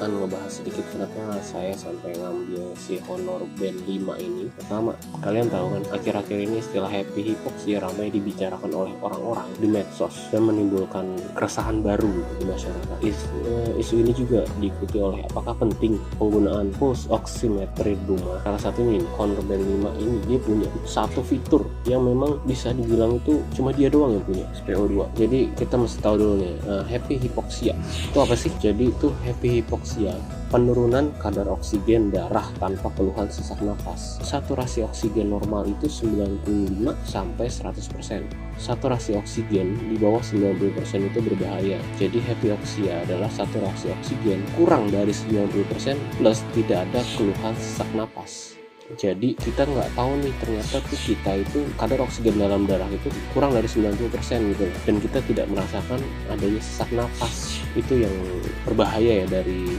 akan ngebahas sedikit kenapa saya sampai ngambil si Honor Band 5 ini. Pertama, kalian tahu kan akhir-akhir ini istilah happy hypoxia ramai dibicarakan oleh orang-orang di medsos dan menimbulkan keresahan baru di masyarakat. Isu ini juga diikuti oleh apakah penting penggunaan pulse oximetry di rumah. Salah satunya ini, Honor Band 5 ini dia punya satu fitur yang memang bisa dibilang itu cuma dia doang yang punya, SpO2. Jadi kita mesti tahu dulu nih, happy hypoxia itu apa sih? Jadi itu happy hypoxia, penurunan kadar oksigen darah tanpa keluhan sesak nafas. Saturasi oksigen normal itu 95 sampai 100%. Saturasi oksigen di bawah 90% itu berbahaya. Jadi hypoxia adalah saturasi oksigen kurang dari 90% plus tidak ada keluhan sesak nafas. Jadi kita nggak tahu nih, ternyata tuh kita itu kadar oksigen dalam darah itu kurang dari 90% gitu, dan kita tidak merasakan adanya sesak nafas. Itu yang berbahaya ya dari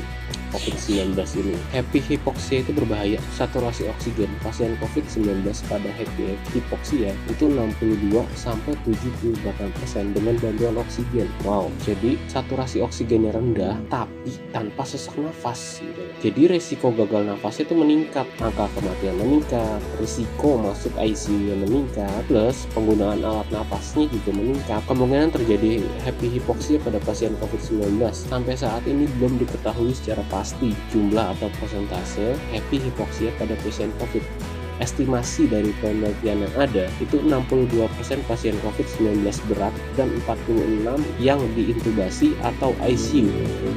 COVID-19 ini. Happy hypoxia itu berbahaya. Saturasi oksigen pasien COVID-19 pada happy hypoxia itu 62 sampai 78% dengan bantuan oksigen. Wow, jadi saturasi oksigennya rendah tapi tanpa sesak nafas gitu. Jadi resiko gagal nafas itu meningkat, angka kematian meningkat, risiko masuk ICU meningkat, plus penggunaan alat nafasnya juga meningkat. Kemungkinan terjadi happy hypoxia pada pasien COVID-19 sampai saat ini belum diketahui secara pasti jumlah atau persentase happy hypoxia pada pasien COVID. Estimasi dari penelitian yang ada itu 62% pasien COVID-19 berat dan 46 yang diintubasi atau ICU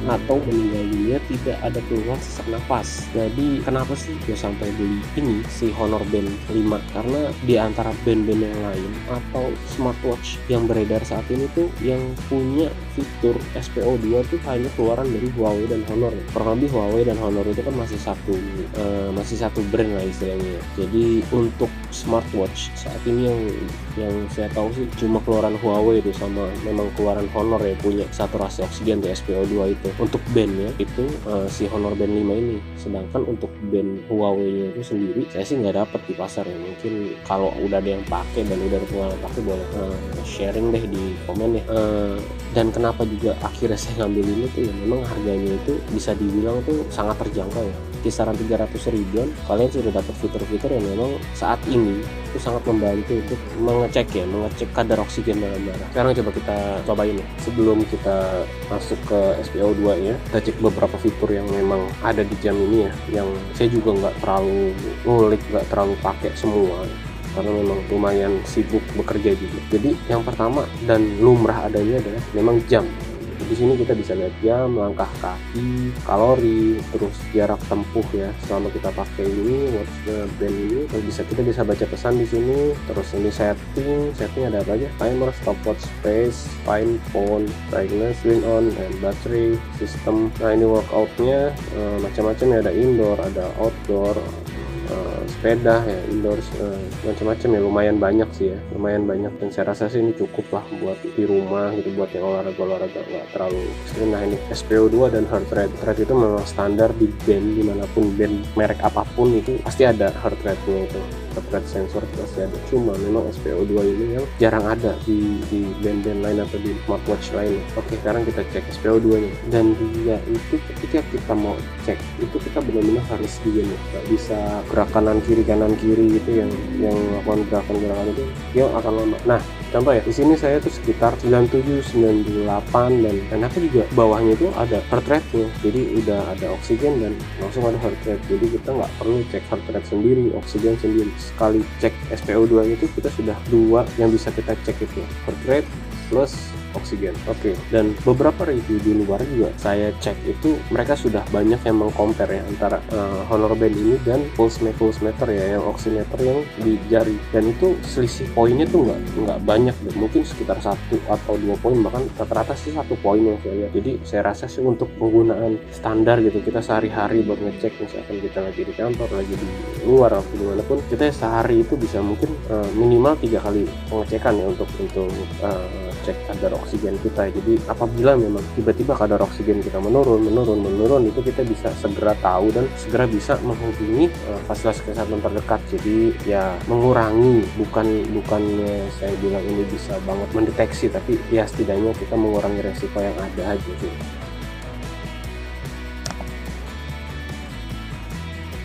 atau meninggal dunia tidak ada keluhan sesak nafas. Jadi kenapa sih gue sampai beli ini si Honor Band 5? Karena di antara band-band yang lain atau smartwatch yang beredar saat ini tuh yang punya fitur SpO2 tuh hanya keluaran dari Huawei dan Honor. Kurang lebih Huawei dan Honor itu kan masih satu brand lah istilahnya. Jadi untuk smartwatch saat ini yang saya tahu sih cuma keluaran Huawei itu sama memang keluaran Honor ya punya saturasi oksigen di SpO2 itu. Untuk bandnya itu si Honor Band 5 ini. Sedangkan untuk band Huawei itu sendiri saya sih nggak dapat di pasar ya. Mungkin kalau udah ada yang pakai dan udah ada pengalaman pakai boleh sharing deh di komen ya. Dan kenapa juga akhirnya saya ngambil ini tuh ya memang harganya itu bisa dibilang tuh sangat terjangkau ya, kisaran 300 ribuan kalian sudah dapat fitur-fitur yang memang saat ini itu sangat membantu untuk mengecek kadar oksigen dalam darah. Sekarang coba kita cobain ya, sebelum kita masuk ke SpO2 ya, kita cek beberapa fitur yang memang ada di jam ini ya, yang saya juga nggak terlalu ngulik, nggak terlalu pakai semua karena memang lumayan sibuk bekerja juga. Jadi yang pertama dan lumrah adanya adalah memang jam. Di sini kita bisa lihat jam, langkah kaki, kalori, terus jarak tempuh ya selama kita pakai ini watch band ini. Terus kita bisa baca pesan di sini. Terus ini setting ada apa aja? Timer, stopwatch, space, find phone, brightness, screen on, dan battery, sistem. Nah ini workoutnya macam-macam ya, ada indoor, ada outdoor, sepeda ya, indoors, macam-macam ya, lumayan banyak sih ya, lumayan banyak, dan saya rasa sih ini cukup lah buat di rumah gitu, buat yang olahraga nggak terlalu ekstrim. Nah ini SpO2 dan heart rate itu memang standar di band dimanapun, band merek apapun itu pasti ada heart rate-nya itu, heart rate sensor pasti ada. Cuma memang SpO2 ini yang jarang ada di band-band lain atau di smartwatch lain. Oke, sekarang kita cek SpO2 nya, dan dia itu ketika kita mau cek itu kita benar-benar harus begini, nggak bisa kanan kiri gitu, yang melakukan gerakan itu dia akan lama. Nah contoh ya, di sini saya tuh sekitar 97, 98, dan aku juga bawahnya itu ada heart rate-nya, jadi udah ada oksigen dan langsung ada heart rate. Jadi kita nggak perlu cek heart rate sendiri, oksigen sendiri. Sekali cek SpO2 itu kita sudah dua yang bisa kita cek, itu heart rate plus oksigen. Oke. Dan beberapa review di luar juga saya cek itu mereka sudah banyak yang mengcompare ya antara Honor Band ini dan pulse meter ya, yang oximeter yang di jari, dan itu selisih poinnya tuh nggak banyak deh, mungkin sekitar 1 atau 2 poin, bahkan rata-rata sih 1 poin yang saya lihat. Jadi saya rasa sih untuk penggunaan standar gitu, kita sehari-hari buat ngecek, misalkan kita lagi di kantor, lagi di luar atau dimanapun, kita sehari itu bisa mungkin minimal 3 kali pengecekan ya untuk cek kadar oksigen kita. Jadi apabila memang tiba-tiba kadar oksigen kita menurun itu kita bisa segera tahu dan segera bisa menghubungi fasilitas kesehatan terdekat. Jadi ya mengurangi, bukannya saya bilang ini bisa banget mendeteksi, tapi ya setidaknya kita mengurangi resiko yang ada aja sih.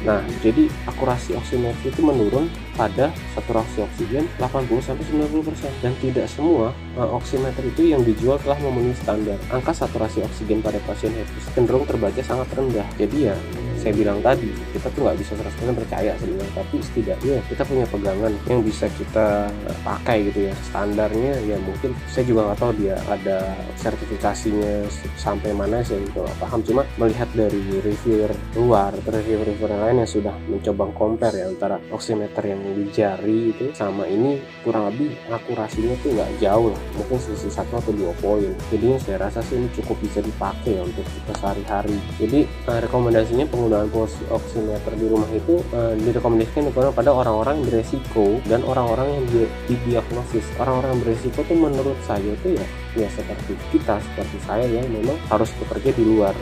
Nah, jadi akurasi oximetri itu menurun pada saturasi oksigen 80-90%, dan tidak semua oximeter itu yang dijual telah memenuhi standar. Angka saturasi oksigen pada pasien HEPI cenderung terbaca sangat rendah. Jadi ya saya bilang tadi, kita tuh nggak bisa 100% percaya sebenarnya, tapi setidaknya kita punya pegangan yang bisa kita pakai gitu ya. Standarnya ya mungkin saya juga nggak tahu dia ada sertifikasinya sampai mana, saya juga nggak paham. Cuma melihat dari reviewer luar, reviewer lain yang sudah mencoba compare ya antara oximeter yang di jari itu sama ini, kurang lebih akurasinya tuh nggak jauh lah, mungkin selisih 1 atau 2 poin. Jadi saya rasa sih ini cukup bisa dipakai ya untuk kita sehari-hari. Jadi rekomendasinya penggunaan pulse oximeter di rumah itu direkomendasikan kepada orang-orang beresiko dan orang-orang yang didiagnosis. Orang-orang beresiko tuh menurut saya tuh ya seperti kita, seperti saya yang memang harus bekerja di luar,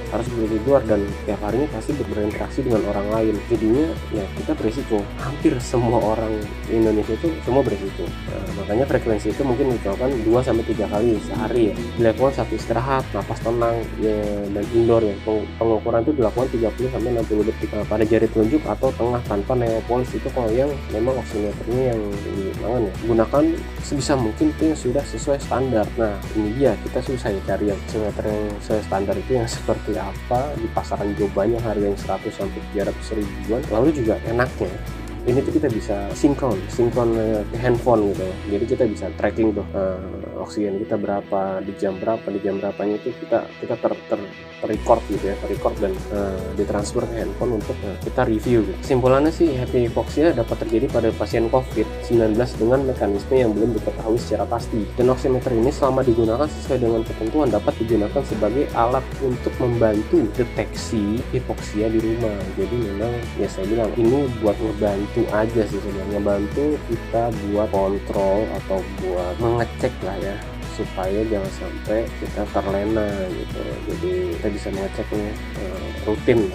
dan tiap harinya pasti berinteraksi dengan orang lain. Jadinya ya kita beresiko. Hampir semua orang di Indonesia itu semua beresiko. Makanya frekuensi itu mungkin dilakukan 2-3 kali sehari ya. Dilakukan saat istirahat, napas tenang ya, dan indoor ya. Pengukuran itu dilakukan 30-60 detik pada jari telunjuk atau tengah tanpa neopolis. Itu kalau yang memang oximeternya yang di tangan ya. Gunakan sebisa mungkin itu yang sudah sesuai standar. Nah, ini dia, kita susah ya cari yang oximeter yang sesuai standar itu yang seperti apa. Di pasaran juga banyak harga yang 100-300 ribuan. Lalu juga enaknya ini tuh kita bisa sinkron ke handphone gitu. Jadi kita bisa tracking tuh oksigen kita berapa di jam berapanya itu kita record gitu ya, record dan ditransfer ke handphone untuk kita review gitu. Kesimpulannya sih, happy hypoxia dapat terjadi pada pasien COVID-19 dengan mekanisme yang belum diketahui secara pasti. Dan oximeter ini selama digunakan sesuai dengan ketentuan dapat digunakan sebagai alat untuk membantu deteksi hypoxia di rumah. Jadi memang ya saya bilang ini buat ngebantu aja sih sebenarnya, bantu kita buat kontrol atau buat mengecek lah ya, supaya jangan sampai kita terlena gitu. Jadi kita bisa mengeceknya rutin.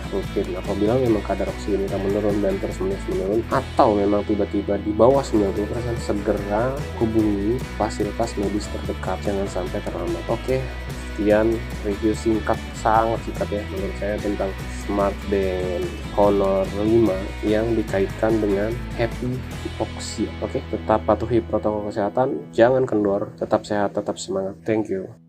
Apabila memang kadar oksigen kita menurun dan terus menurun, atau memang tiba-tiba di bawah 90%, segera hubungi fasilitas medis terdekat, jangan sampai terlambat. Oke, sekian review singkat, sangat singkat ya menurut saya, tentang SmartBand Honor 5 yang dikaitkan dengan happy hypoxia. Oke, tetap patuhi protokol kesehatan, jangan kendor, tetap sehat, tetap semangat. Thank you.